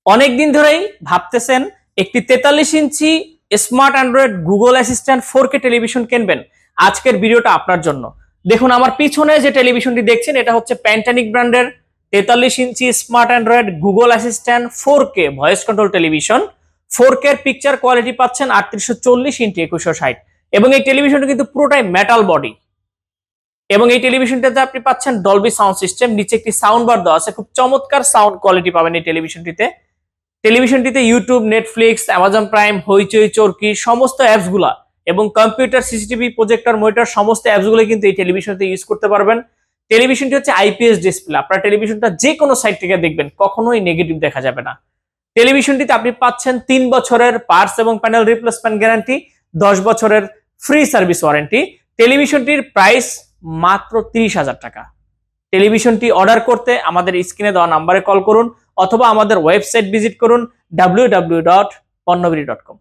অনেকদিন ধরেই ভাবতেছেন একটি 43 inch smart Android Google assistant 4K television কিনবেন। আজকের ভিডিওটা আপনার জন্য। দেখুন আমার পিছনে যে টেলিভিশনটি দেখছেন এটা হচ্ছে প্যান্টানিক ব্র্যান্ডের 43 inch smart Android Google assistant 4K voice control television. 4K এর পিকচার কোয়ালিটি পাচ্ছেন 3840 ইন্টু 2160 এবং এই টেলিভিশনটি কিন্তু পুরোটাই মেটাল বডি এবং এই টেলিভিশনটাতে আপনি পাচ্ছেন ডলবি সাউন্ড সিস্টেম, নিচে একটি সাউন্ড বার দেওয়া আছে, খুব চমৎকার সাউন্ড কোয়ালিটি পাবেন এই টেলিভিশনটিতে ইউটিউব, নেটফ্লিক্স, অ্যামাজন প্রাইম, হইচই, চরকি সমস্ত অ্যাপসগুলা এবং কম্পিউটার, সিসিটিভি, প্রজেক্টর, মনিটর সমস্ত অ্যাপসগুলো কিন্তু এই টেলিভিশনতে ইউজ করতে পারবেন। টেলিভিশনটি হচ্ছে আইপিএস ডিসপ্লে, আপনার টেলিভিশনটা যে কোনো সাইড থেকে দেখবেন কখনোই নেগেটিভ দেখা যাবে না। টেলিভিশনটিতে আপনি পাচ্ছেন 3 বছরের পার্টস এবং প্যানেল রিপ্লেসমেন্ট গ্যারান্টি, 10 বছরের ফ্রি সার্ভিস ওয়ারেন্টি। টেলিভিশনটির প্রাইস মাত্র 30,000 টাকা। টেলিভিশনটি অর্ডার করতে আমাদের স্ক্রিনে দেওয়া নাম্বারে কল করুন অথবা আমাদের ওয়েবসাইট ভিজিট করুন www.ponnobiri.com।